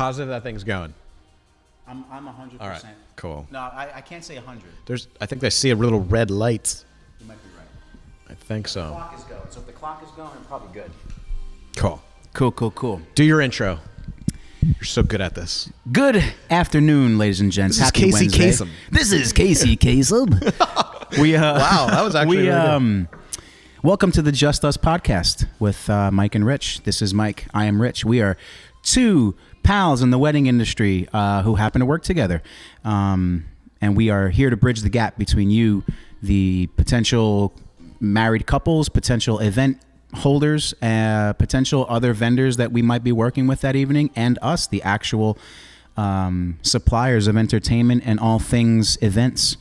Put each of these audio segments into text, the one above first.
positive that thing's going? I'm 100%. All right, cool. No, I can't say 100. I think I see a little red light. You might be right. I think The so. clock is going. So if the clock is going, I'm probably good. Cool. Do your intro. You're so good at this. Good afternoon, ladies and gents. This is Happy Casey Wednesday. Kasem. This is Casey Kasem. Wow, that was actually really good. Welcome to the Just Us podcast with Mike and Rich. This is Mike. I am Rich. We are two pals in the wedding industry who happen to work together. And we are here to bridge the gap between you, the potential married couples, potential event holders, potential other vendors that we might be working with that evening, and us, the actual suppliers of entertainment and all things events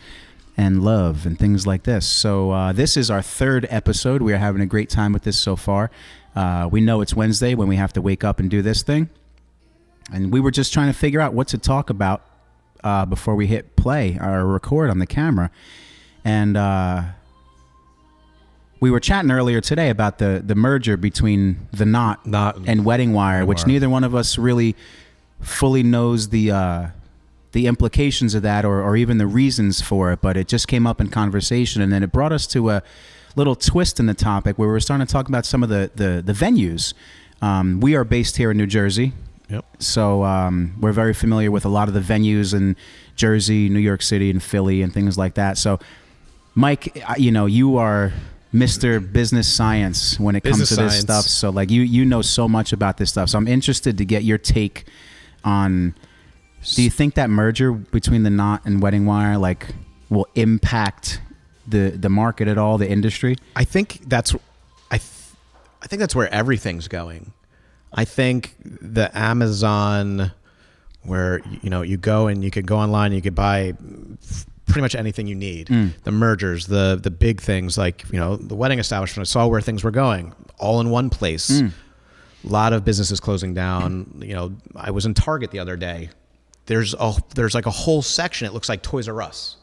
and love and things like this. So this is our third episode. We are having a great time with this so far. We know it's Wednesday when we have to wake up and do this thing. And we were just trying to figure out what to talk about before we hit play or record on the camera. And we were chatting earlier today about the merger between The Knot and Wedding Wire, which neither one of us really fully knows the implications of that or even the reasons for it, but it just came up in conversation, and then it brought us to a little twist in the topic where we were starting to talk about some of the venues. We are based here in New Jersey. Yep. So we're very familiar with a lot of the venues in Jersey, New York City, and Philly and things like that. So, Mike, you are Mr. Business Science when it comes to this stuff. So, like, you know so much about this stuff. So I'm interested to get your take on, do you think that merger between The Knot and Wedding Wire, like, will impact the market at all, the industry? I think that's where everything's going. I think the Amazon, where you go and you could go online, you could buy pretty much anything you need. The mergers, the big things like the wedding establishment. I saw where things were going, all in one place. A lot of businesses closing down. I was in Target the other day. There's like a whole section. It looks like Toys R Us.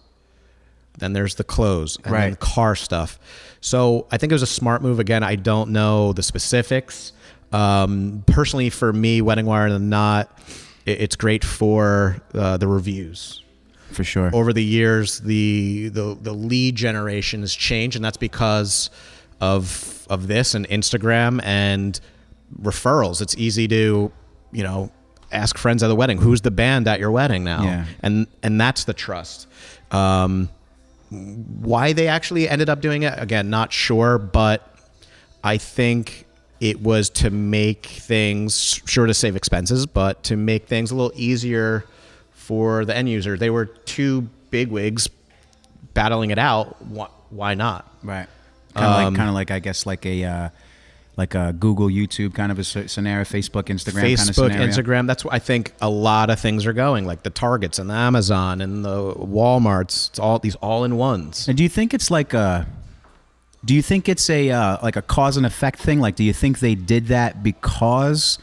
Then there's the clothes and then car stuff. So I think it was a smart move. Again, I don't know the specifics. Personally, for me, Wedding Wire and The Knot, it's great for the reviews. For sure. Over the years, the lead generation has changed, and that's because of this and Instagram and referrals. It's easy to ask friends at the wedding, who's the band at your wedding now? Yeah. And that's the trust. Why they actually ended up doing it, again, not sure, but I think it was to make things, sure, to save expenses, but to make things a little easier for the end user. They were two bigwigs battling it out. Why not? Right. Kind of like I guess like a Google, YouTube kind of a scenario, Facebook, Instagram kind of scenario. Instagram. That's where I think a lot of things are going, like the Targets and the Amazon and the Walmarts. It's all these all-in-ones. And do you think it's like a like a cause and effect thing? Like, do you think they did that because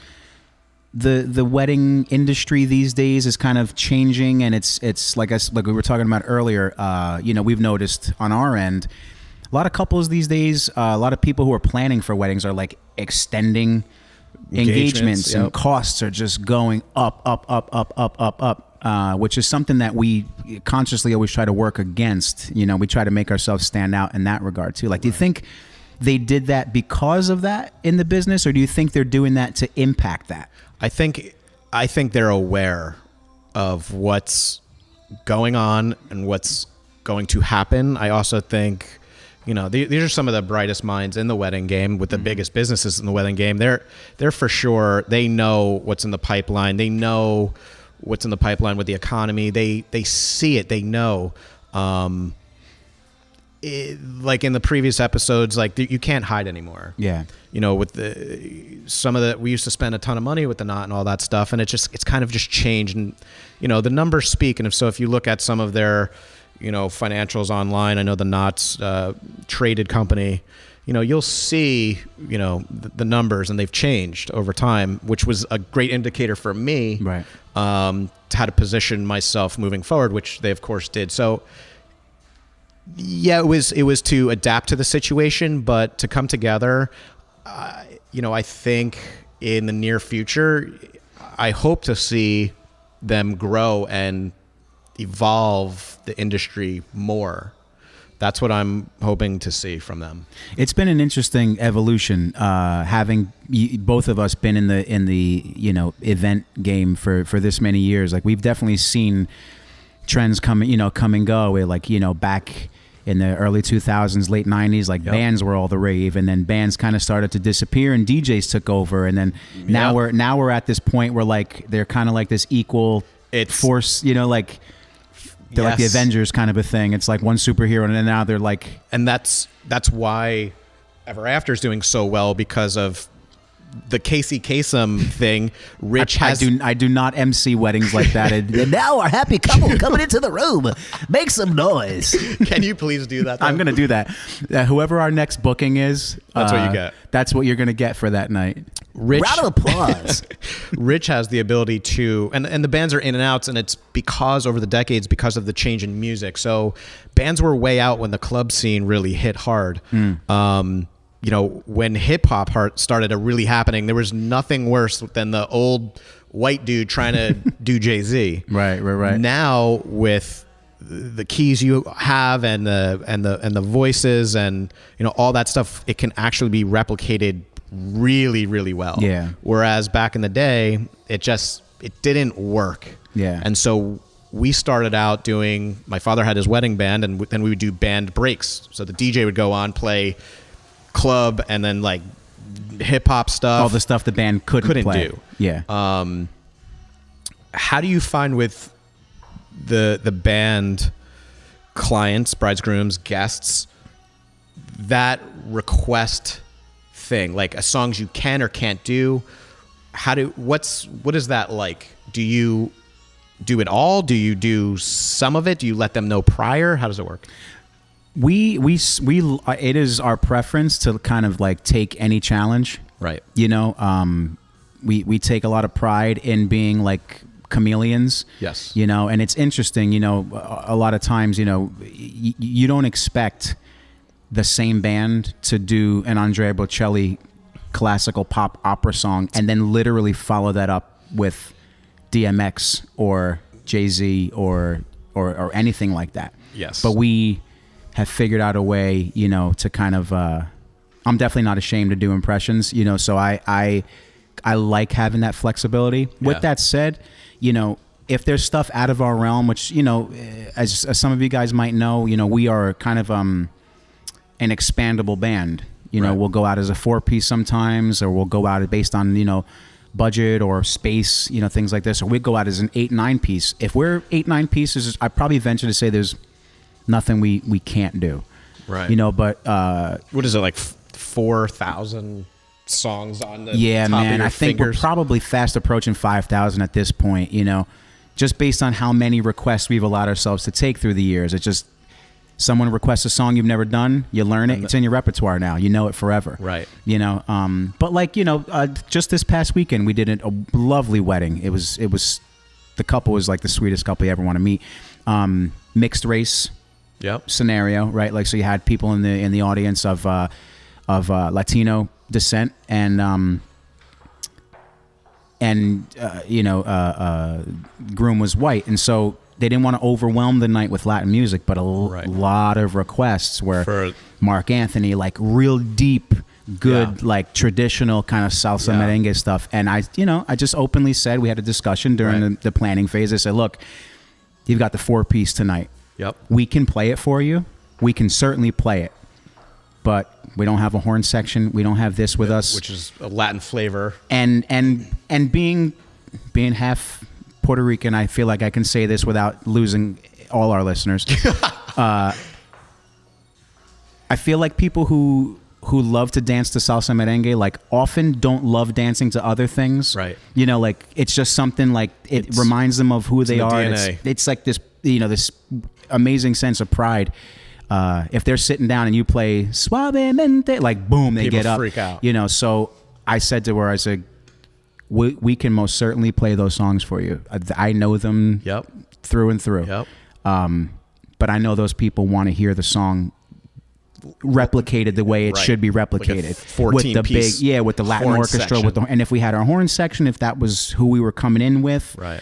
the wedding industry these days is kind of changing, and it's like we were talking about earlier, we've noticed on our end, a lot of couples these days, a lot of people who are planning for weddings are like extending engagements and costs are just going up, which is something that we consciously always try to work against. We try to make ourselves stand out in that regard too. Like, do you think they did that because of that in the business, or do you think they're doing that to impact that? I think they're aware of what's going on and what's going to happen. I also think, these are some of the brightest minds in the wedding game with the biggest businesses in the wedding game. They're for sure, they know what's in the pipeline. They know what's in the pipeline with the economy. They see it. They know. Like in the previous episodes, like you can't hide anymore. Yeah. With we used to spend a ton of money with The Knot and all that stuff, and it's kind of just changed. And the numbers speak. And if you look at some of their financials online, I know The Knot's traded company. You'll see the numbers, and they've changed over time, which was a great indicator for me. Right. To how to position myself moving forward, which they of course did. So. Yeah, it was to adapt to the situation, but to come together, I think in the near future, I hope to see them grow and evolve the industry more. That's what I'm hoping to see from them. It's been an interesting evolution, having both of us been in the event game for this many years. Like, we've definitely seen trends come and go. Where, like, back in the early 2000s, late 90s, like, bands were all the rave, and then bands kind of started to disappear and DJs took over, and then now we're at this point where, like, they're kind of like this equal force, like. They're like the Avengers kind of a thing. It's like one superhero, and then now they're like... And that's why Ever After is doing so well, because of the Casey Kasem thing. Rich I do not MC weddings like that. And now our happy couple coming into the room. Make some noise. Can you please do that, though? I'm going to do that. Whoever our next booking is... That's what you get. That's what you're going to get for that night. Rich, round of applause. Rich has the ability to, and the bands are in and outs, and it's because over the decades, because of the change in music. So bands were way out when the club scene really hit hard. When hip hop started really happening, there was nothing worse than the old white dude trying to do Jay-Z. Right. Now with the keys you have and the voices and all that stuff, it can actually be replicated really, really well. Yeah. Whereas back in the day, it didn't work. Yeah. And so we started out doing, my father had his wedding band, and then we would do band breaks. So the DJ would go on, play club, and then like hip hop stuff. All the stuff the band couldn't play. do. Yeah. How do you find with the band clients, brides, grooms, guests, that request thing, like songs you can or can't do? What is that like? Do you do it all? Do you do some of it? Do you let them know prior? How does it work? We it is our preference to kind of like take any challenge. Right. We take a lot of pride in being like chameleons. Yes. And it's interesting, a lot of times, you don't expect the same band to do an Andrea Bocelli classical pop opera song and then literally follow that up with DMX or Jay-Z or anything like that. Yes. But we have figured out a way, to kind of I'm definitely not ashamed to do impressions, so I like having that flexibility. Yeah. With that said, if there's stuff out of our realm, which, as some of you guys might know, we are kind of an expandable band. Right. We'll go out as a 4-piece sometimes, or we'll go out based on, budget or space, things like this, or we go out as an 8-9 piece. If we're 8-9 pieces, I probably venture to say there's nothing we can't do. Right. But what is it, like 4,000 songs on the top man, of your I think fingers? we're probably fast approaching 5,000 at this point, just based on how many requests we've allowed ourselves to take through the years. It's just someone requests a song you've never done, you learn it, it's in your repertoire now, you know it forever. Right. But like, just this past weekend we did a lovely wedding. It was the couple was like the sweetest couple you ever want to meet. Mixed race scenario, right? Like, so you had people in the audience of Latino descent, and groom was white, and so they didn't want to overwhelm the night with Latin music, but a lot of requests were for Mark Anthony, like real deep, good, like traditional kind of salsa merengue stuff. And I just openly said, we had a discussion during the planning phase. I said, look, you've got the 4-piece tonight. Yep. We can play it for you. We can certainly play it, but we don't have a horn section. We don't have this with us, which is a Latin flavor. And being half Puerto Rican, I feel like I can say this without losing all our listeners. I feel like people who love to dance to salsa merengue, like, often don't love dancing to other things. Right. Like, it's just something like it reminds them of who they are. It's like this, this amazing sense of pride. If they're sitting down and you play Suavemente, like, boom, they people get up. Freak out. So I said to her, I said, we can most certainly play those songs for you. I know them through and through. Yep. But I know those people want to hear the song replicated the way it Right. should be Like a replicated. 14-piece with the Latin horn orchestra, section. and if we had our horn section, if that was who we were coming in with, Right.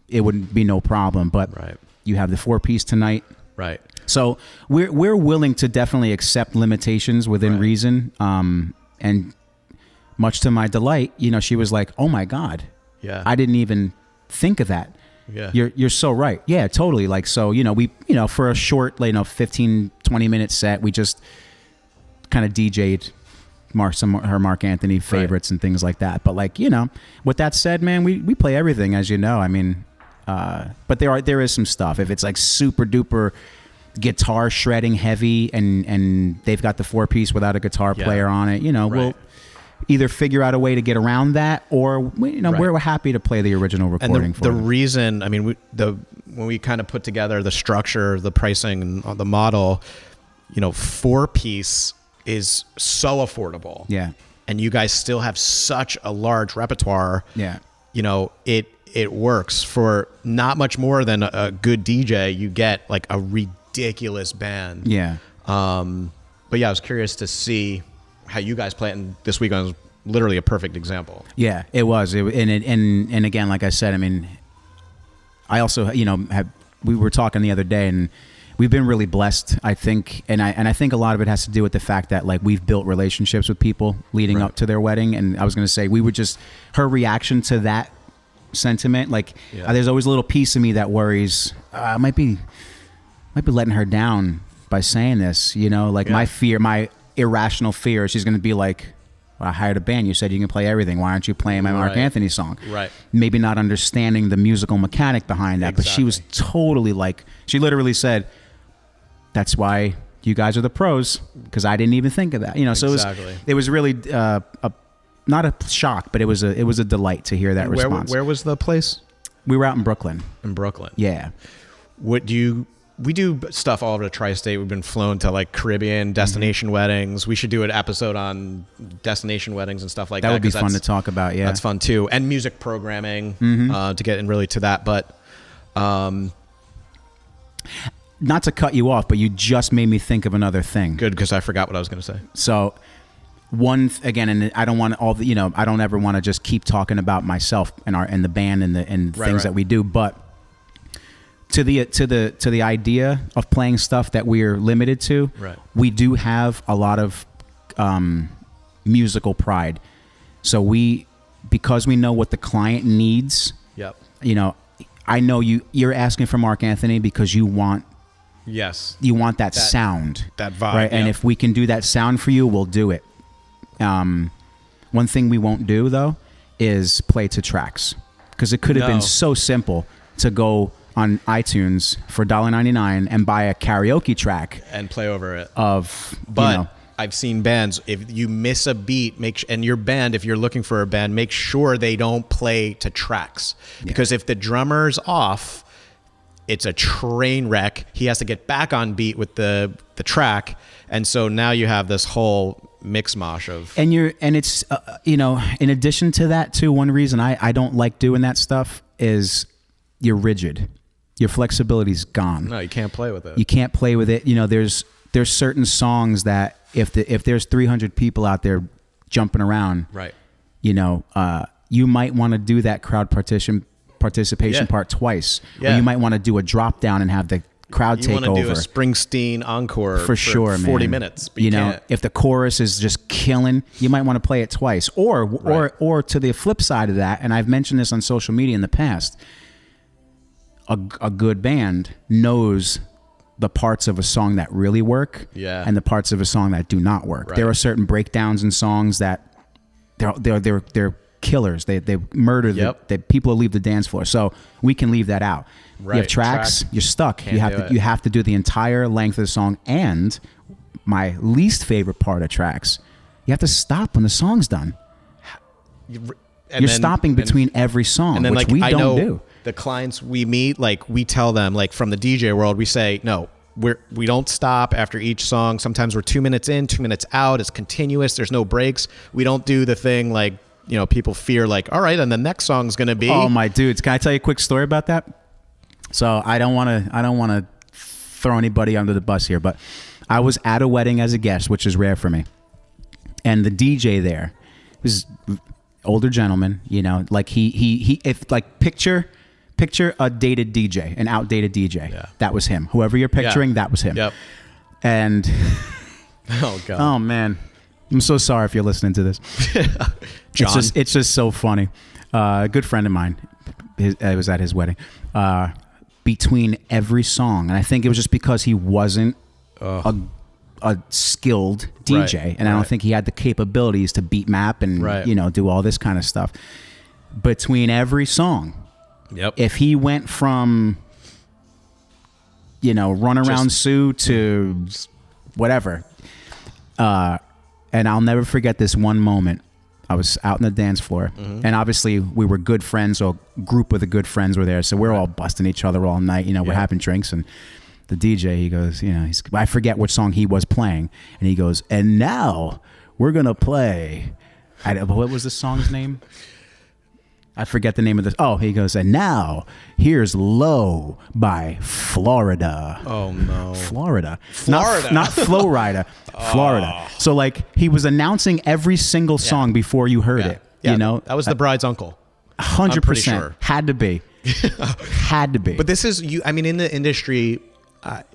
it would be no problem. But Right. you have the 4-piece tonight. Right. So we're willing to definitely accept limitations within Right. reason. And much to my delight, she was like, "Oh my God, Yeah. I didn't even think of that." Yeah. You're so right. Yeah, totally. Like, so, we, for a short, 15, 20 minute set, we just kind of DJ'd her Mark Anthony favorites and things like that. But with that said, man, we play everything, as you know. I mean, but there is some stuff. If it's like super duper guitar shredding heavy and they've got the 4-piece without a guitar Yeah. player on it, we'll Right. either figure out a way to get around that, or we're happy to play the original recording And for the them. reason, I mean, when we kind of put together the structure, the pricing, and the model, 4-piece is so affordable. Yeah. And you guys still have such a large repertoire. Yeah. It works for not much more than a good DJ. You get like a ridiculous band. Yeah. But yeah, I was curious to see how you guys play it, and this weekend was literally a perfect example. Yeah, it was. And again, like I said, I mean, I also, we were talking the other day, and we've been really blessed, I think, and I think a lot of it has to do with the fact that we've built relationships with people leading Right. up to their wedding. And I was going to say, we were just, her reaction to that sentiment, Yeah. there's always a little piece of me that worries, I might be letting her down by saying this, Yeah. my fear, my irrational fear, she's going to be like, well, I hired a band. You said you can play everything. Why aren't you playing my Mark Right. Anthony song? Right. Maybe not understanding the musical mechanic behind that, but she was totally she literally said, that's why you guys are the pros, because I didn't even think of that. So Exactly. it was really not a shock, but it was a delight to hear that response. Where was the place? We were out in Brooklyn. In Brooklyn. Yeah. We do stuff all over the tri-state. We've been flown to Caribbean destination weddings. We should do an episode on destination weddings and stuff like that. That would be 'cause fun to talk about. Yeah. That's fun too. And music programming to get in really to that. But Not to cut you off, but you just made me think of another thing. good, because I forgot what I was going to say. So again, and I don't want all the, I don't ever want to just keep talking about myself and the band and things right. that we do, but to the idea of playing stuff that we're limited to, Right. we do have a lot of musical pride. So because we know what the client needs, Yep. I know you're asking for Mark Anthony because you want Yes. that sound, that vibe, right? And yeah. if we can do that sound for you, we'll do it. One thing we won't do though is play to tracks, because it could have No. been so simple to go on iTunes for $1.99 and buy a karaoke track And play over it. of, But I've seen bands, if you miss a beat, and your band, if you're looking for a band, make sure they don't play to tracks. Because if the drummer's off, it's a train wreck. He has to get back on beat with the track. And so now you have this whole mix mosh of... and it's, in addition to that too, one reason I don't like doing that stuff is you're rigid. Your flexibility's gone. No, you can't play with it. You can't play with it. There's certain songs that if there's 300 people out there jumping around, Right. You might want to do that crowd participation Yeah. part twice. Yeah. Or you might want to do a drop down and have the crowd You take want to do over. a Springsteen encore For sure, 40 man. minutes. But you can't. If the chorus is just killing, you might want to play it twice. Or to the flip side of that, and I've mentioned this on social media in the past, a good band knows the parts of a song that really work, Yeah. and the parts of a song that do not work. Right. There are certain breakdowns in songs that they're killers. They murder Yep. the people who leave the dance floor. So we can leave that out. You have Right. tracks, Track. you're stuck. Can't You have do to it. you have to do the entire length of the song. And my least favorite part of tracks, you have to stop when the song's done. And You're then- stopping and- between every song, And then, which we I don't know do. the clients we meet, we tell them, from the DJ world, we say, no, we don't stop after each song. Sometimes we're 2 minutes in, 2 minutes out. It's continuous. There's no breaks. We don't do the thing people fear, all right, and the next song's going to be. Oh my dudes, can I tell you a quick story about that? So I don't want to throw anybody under the bus here, but I was at a wedding as a guest, which is rare for me. And the DJ there was older gentleman, you know, like he if like picture a dated DJ, an outdated DJ. Yeah. That was him. Whoever you're picturing, that was him. Yep. And Oh God. oh man, I'm so sorry if you're listening to this. John. It's just so funny. A good friend of mine, I was at his wedding. Between every song, and I think it was just because he wasn't a skilled DJ, Right, and I don't right. think he had the capabilities to beat map and Right. you know, do all this kind of stuff. Between every song, Yep. if he went from, you know, Run Around Just- Sue to whatever, and I'll never forget this one moment. I was out on the dance floor, and obviously we were good friends, or a group of the good friends were there, so we're all busting each other all night. You know, we're Yeah. having drinks, and the DJ, he goes, you know, I forget which song he was playing, and he goes, and now we're gonna play. What was the song's name? I forget the name of this. Oh, he goes, and now here's "Low" by Florida. Oh no. Florida. Florida. Not Flow Rida. Florida. So like he was announcing every single song before you heard Yeah. it. Yeah, You know? that was the bride's uncle. 100%. sure. Had to be. Had to be. But this is you. I mean, in the industry,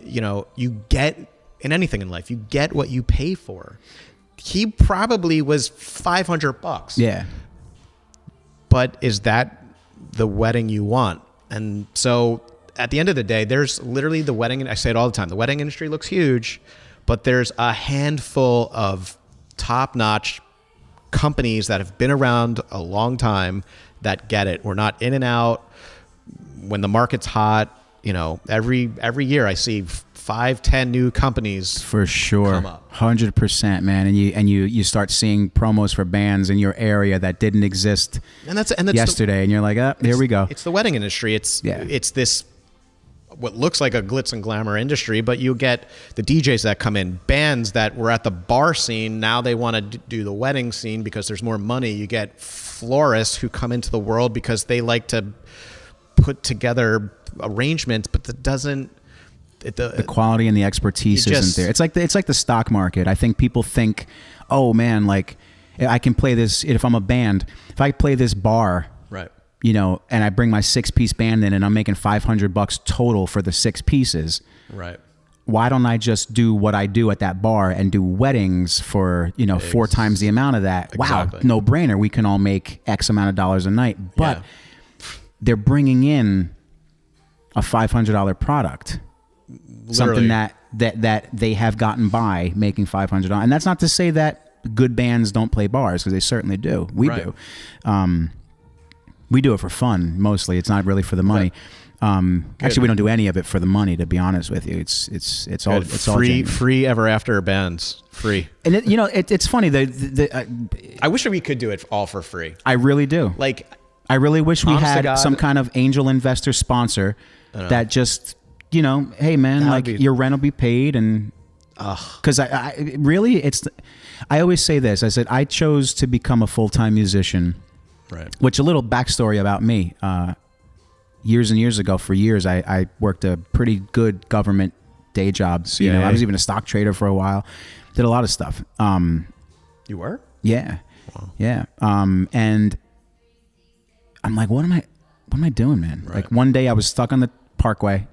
you know, you get in anything in life, you get what you pay for. He probably was $500. yeah. But is that the wedding you want? And so at the end of the day, there's literally the wedding. And I say it all the time. The wedding industry looks huge, but there's a handful of top-notch companies that have been around a long time that get it. We're not in and out. When the market's hot, you know, every year I see 5-10 new companies. For sure. Come up. 100%, man. And you start seeing promos for bands in your area that didn't exist And that's yesterday, and you're like, here we go. It's the wedding industry. It's this what looks like a glitz and glamour industry, but you get the DJs that come in, bands that were at the bar scene, now they want to do the wedding scene because there's more money. You get florists who come into the world because they like to put together arrangements, but that doesn't The quality and the expertise isn't there. It's like the stock market. I think people think, oh man, like I can play this if I'm a band. If I play this bar, right. you know, and I bring my 6-piece band in, and I'm making $500 total for the 6 pieces. Right. Why don't I just do what I do at that bar and do weddings for, you know, 4 times the amount of that? Exactly. Wow, no brainer. We can all make X amount of dollars a night, but they're bringing in a $500 product. Literally. Something that they have gotten by making $500, and that's not to say that good bands don't play bars, because they certainly do. We Right. do. We do it for fun mostly. It's not really for the money. Actually, we don't do any of it for the money. To be honest with you, it's all genuine. free ever after bands free. And you know, it's funny. I wish we could do it all for free. I really do. Like, I really wish we honest to had God. some kind of angel investor sponsor that just, you know, hey man, That would like be- your rent will be paid, and because I really, I always say this. I said I chose to become a full-time musician, right. which a little backstory about me. Years and years ago, for years, I worked a pretty good government day job. You know, I was even a stock trader for a while. Did a lot of stuff. You were? Yeah. Yeah. And I'm like, what am I doing, man? Right. Like one day I was stuck on the parkway,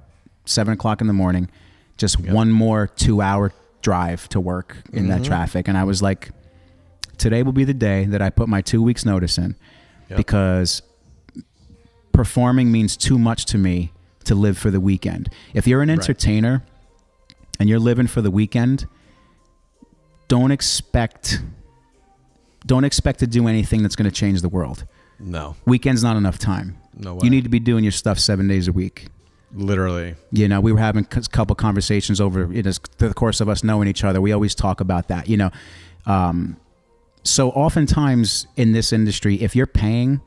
7:00 in the morning, just one more 2-hour drive to work in that traffic. And I was like, today will be the day that I put my 2 weeks notice in, because performing means too much to me to live for the weekend. If you're an entertainer and you're living for the weekend, don't expect to do anything that's going to change the world. No. Weekend's not enough time. No way. You need to be doing your stuff 7 days a week. Literally. You know, we were having a couple conversations over the course of us knowing each other. We always talk about that, you know. So oftentimes in this industry, if you're paying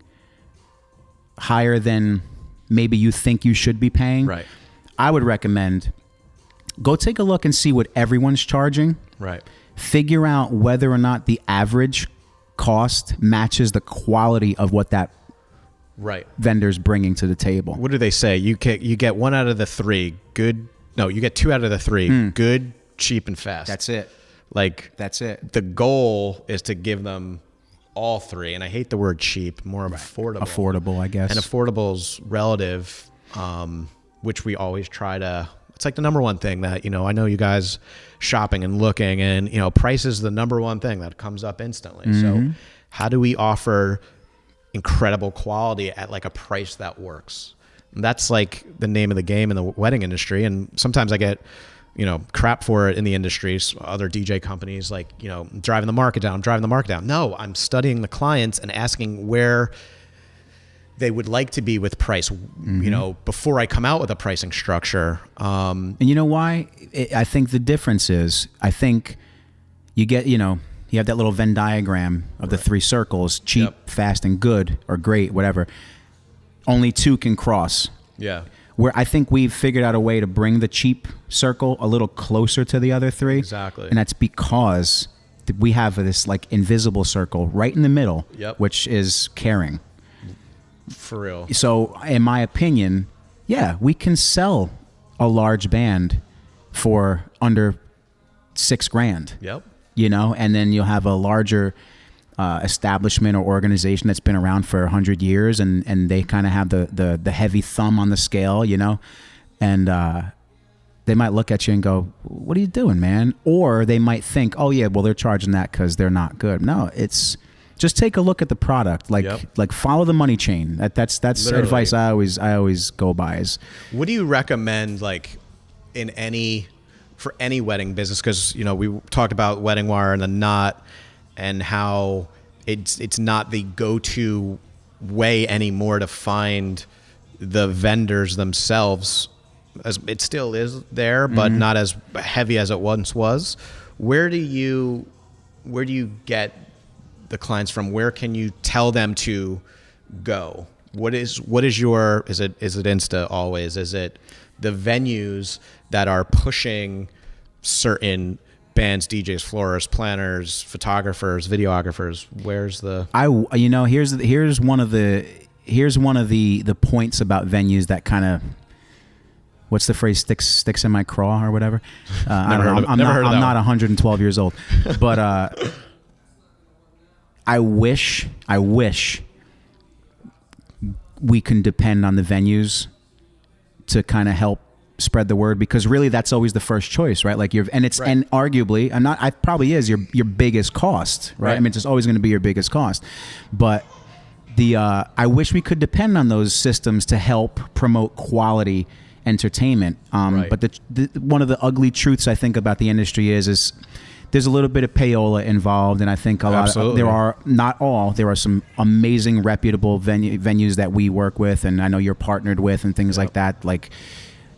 higher than maybe you think you should be paying, Right. I would recommend go take a look and see what everyone's charging. Right. Figure out whether or not the average cost matches the quality of what that Right. vendor's bringing to the table. What do they say? You get 1 out of the 3 good. No, you get 2 out of the 3 good, cheap and fast. That's it. Like That's it. the goal is to give them all three, and I hate the word cheap, more of affordable. Affordable, I guess. And affordable's relative, which we always try to. It's like the number one thing that, I know you guys shopping and looking, and price is the number one thing that comes up instantly. So how do we offer incredible quality at like a price that works? And that's like the name of the game in the wedding industry. And sometimes I get crap for it in the industry. So other DJ companies like, driving the market down. No, I'm studying the clients and asking where they would like to be with price, before I come out with a pricing structure. And you know why? I think the difference is, I think you get, you have that little Venn diagram of the three circles, cheap, fast, and good, or great, whatever. Only two can cross. Yeah. Where I think we've figured out a way to bring the cheap circle a little closer to the other three. Exactly. And that's because we have this like invisible circle right in the middle, which is caring. For real. So in my opinion, yeah, we can sell a large band for under $6,000. Yep. And then you'll have a larger establishment or organization that's been around for 100 years, and they kind of have the heavy thumb on the scale, and they might look at you and go, "What are you doing, man?" Or they might think, "Oh yeah, well they're charging that because they're not good." No, it's just take a look at the product, like follow the money chain. That's Literally. advice I always go by. Is what do you recommend, like for any wedding business? Because we talked about Wedding Wire and the Knot, and how it's not the go-to way anymore to find the vendors themselves. As it still is there, but not as heavy as it once was. Where do you get the clients from? Where can you tell them to go? What is your, is it Insta always? Is it the venues that are pushing certain bands, DJs, florists, planners, photographers, videographers? Where's the here's one of the points about venues that kind of, what's the phrase, sticks in my craw or whatever. I don't know. I'm not 112 years old, but I wish we can depend on the venues to kind of help spread the word, because really that's always the first choice, right? Like and arguably, I probably is your biggest cost, right? I mean, it's always going to be your biggest cost, but I wish we could depend on those systems to help promote quality entertainment. But one of the ugly truths I think about the industry is there's a little bit of payola involved, and I think there are some amazing reputable venues that we work with, and I know you're partnered with, and things like that, like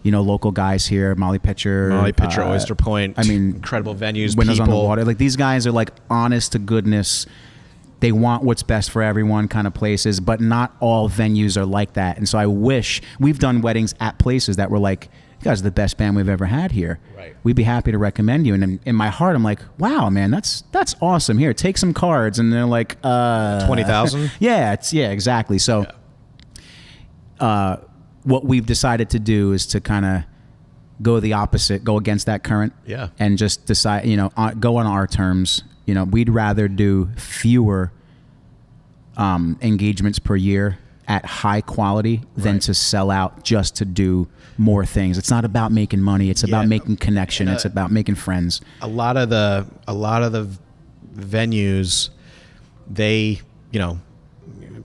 local guys here, Molly Pitcher, Oyster Point. I mean, incredible venues, Windows on the Water. Like, these guys are like honest to goodness. They want what's best for everyone kind of places, but not all venues are like that. And so I wish we've done weddings at places that were like, you guys are the best band we've ever had here. Right. We'd be happy to recommend you. And in my heart, I'm like, wow, man, that's awesome. Here, take some cards. And they're like, 20,000. Yeah, exactly. So, what we've decided to do is to kind of go the opposite, go against that current. Yeah. And just decide, go on our terms. We'd rather do fewer engagements per year at high quality than to sell out just to do more things. It's not about making money. It's about making connection. It's about making friends. A lot of the venues, they,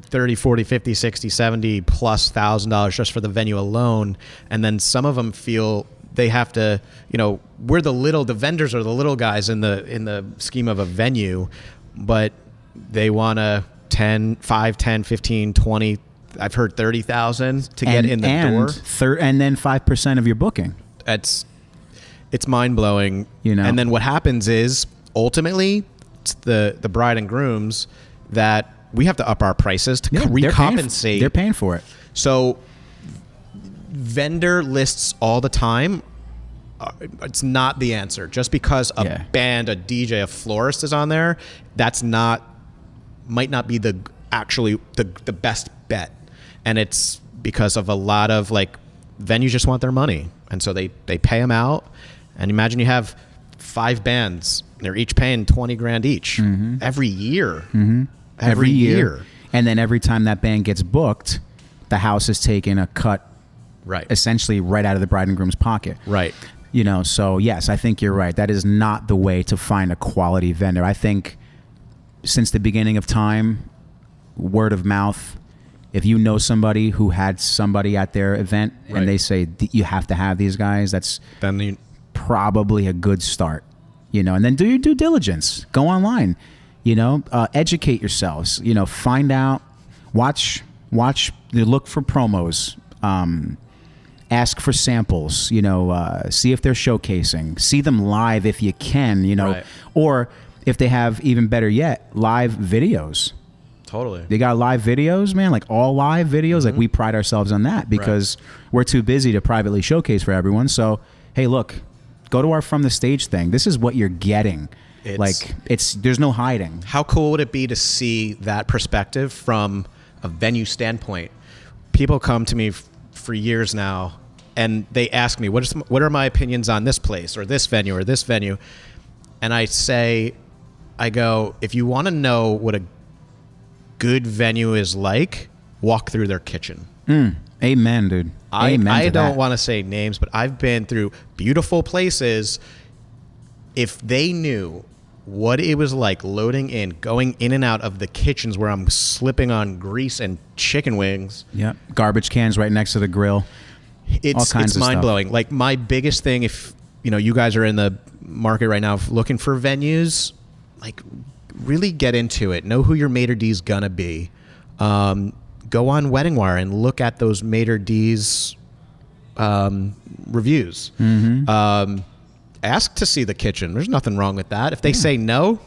30, 40, 50, 60, 70 plus $1,000 just for the venue alone. And then some of them feel they have to, the vendors are the little guys in the scheme of a venue, but they want to 5, 10, 15, 20, I've heard 30,000 to get in the door. And then 5% of your booking. It's mind blowing. And then what happens is ultimately it's the bride and grooms that we have to up our prices to recompensate. They're paying for it. So vendor lists all the time. It's not the answer. Just because a band, a DJ, a florist is on there, might not be the best bet. And it's because of a lot of venues just want their money. And so they pay them out. And imagine you have 5 bands. They're each paying 20 grand each every year. Every year. And then every time that band gets booked, the house is taking a cut Right. essentially right out of the bride and groom's pocket. Right. You know, so yes, I think you're right. That is not the way to find a quality vendor. I think since the beginning of time, word of mouth, if you know somebody who had somebody at their event Right. and they say you have to have these guys, that's Then you, probably a good start. You know, and then do your due diligence. Go online. You know, educate yourselves. You know, find out, watch, look for promos. Ask for samples, you know, see if they're showcasing, see them live if you can, you know, Right. or if they have, even better yet, live videos. totally. They got live videos, man, like all live videos. Like we pride ourselves on that because we're too busy to privately showcase for everyone. So, hey, look, go to our From the Stage thing. This is what you're getting. There's no hiding. How cool would it be to see that perspective from a venue standpoint? People come to me for years now, and they ask me, what are my opinions on this place or this venue or this venue? And I go, if you want to know what a good venue is like, walk through their kitchen. Amen, dude. Amen I to don't that. want to say names, but I've been through beautiful places. If they knew what it was like loading in, going in and out of the kitchens where I'm slipping on grease and chicken wings, Yep. Garbage cans right next to the grill. it's kinds of mind blowing. Like my biggest thing, if you guys are in the market right now looking for venues, like really get into it. Know who your maitre d's gonna be. Go on Wedding Wire and look at those maitre d's reviews. Ask to see the kitchen. There's nothing wrong with that. If they say no,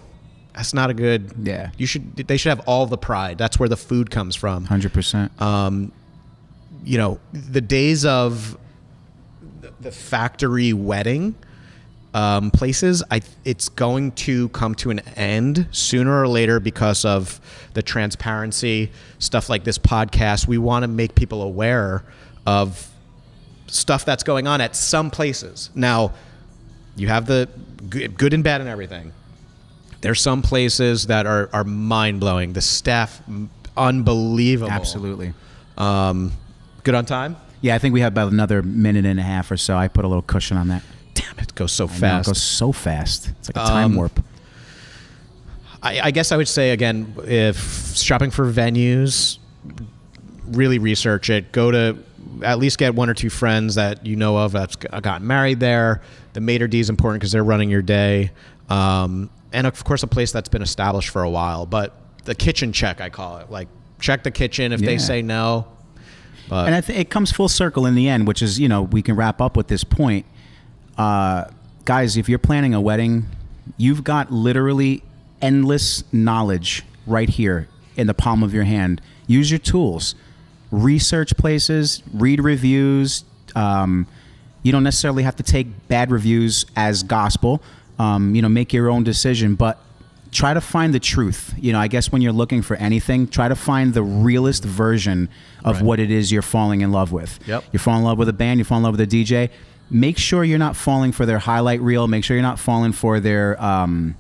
that's not a good. Yeah. They should have all the pride. That's where the food comes from. 100%. The days of the factory wedding places, it's going to come to an end sooner or later because of the transparency, stuff like this podcast. We want to make people aware of stuff that's going on at some places. Now, you have the good and bad and everything. There's some places that are mind-blowing. The staff, unbelievable. Absolutely. Good on time? Yeah, I think we have about another minute and a half or so. I put a little cushion on that. Damn, it goes so I know, fast. it goes so fast. It's like a time warp. I guess I would say, again, if shopping for venues, really research it. Go to at least get one or two friends that you know of that's gotten married there. The maitre d' is important because they're running your day. And, of course, a place that's been established for a while. But the kitchen check, I call it. Like, check the kitchen. If they say no. But And it comes full circle in the end, which is, we can wrap up with this point. Guys, if you're planning a wedding, you've got literally endless knowledge right here in the palm of your hand. Use your tools. Research places, read reviews. You don't necessarily have to take bad reviews as gospel. Make your own decision, but try to find the truth. I guess when you're looking for anything, try to find the realest version of what it is you're falling in love with. Yep. You fall in love with a band, you fall in love with a DJ. Make sure you're not falling for their highlight reel. Make sure you're not falling for their, drone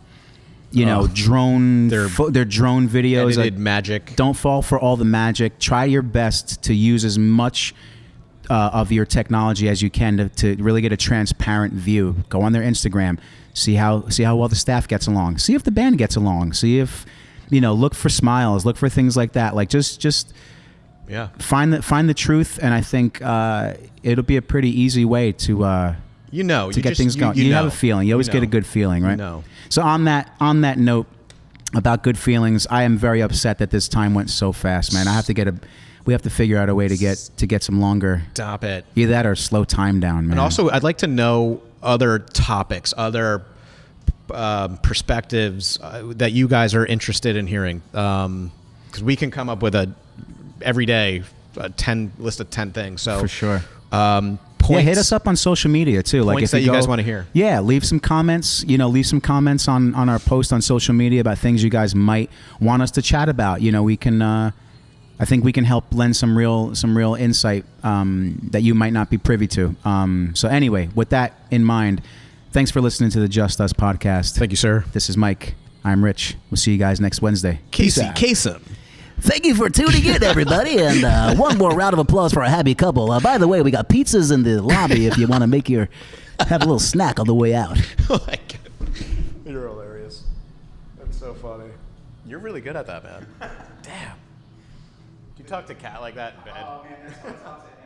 videos. edited magic. Don't fall for all the magic. Try your best to use as much of your technology as you can to really get a transparent view. Go on their Instagram. See how well the staff gets along. See if the band gets along. See if, look for smiles. Look for things like that. Like just Yeah. find the truth. And I think it'll be a pretty easy way to get things going. You have a feeling. You always get a good feeling, right? So on that note about good feelings, I am very upset that this time went so fast, man. We have to figure out a way to get some longer. Stop it. Either that or slow time down, man. And also, I'd like to know other topics, other perspectives that you guys are interested in hearing. Because we can come up with every day list of 10 things. So for sure. Points, hit us up on social media too. Like points if that you guys want to hear. Yeah, leave some comments. Leave some comments on our post on social media about things you guys might want us to chat about. We can. I think we can help lend some real insight that you might not be privy to. So anyway, with that in mind, Thanks for listening to the Just Us podcast. Thank you, sir. This is Mike. I'm Rich. We'll see you guys next Wednesday. Peace Casey out. Kasem. Thank you for tuning in, everybody, and one more round of applause for a happy couple. By the way, we got pizzas in the lobby if you want to have a little snack on the way out. Oh my God. You're hilarious. That's so funny. You're really good at that, man. Damn. Do you talk to Kat like that in bed? Oh man, that's what I talk to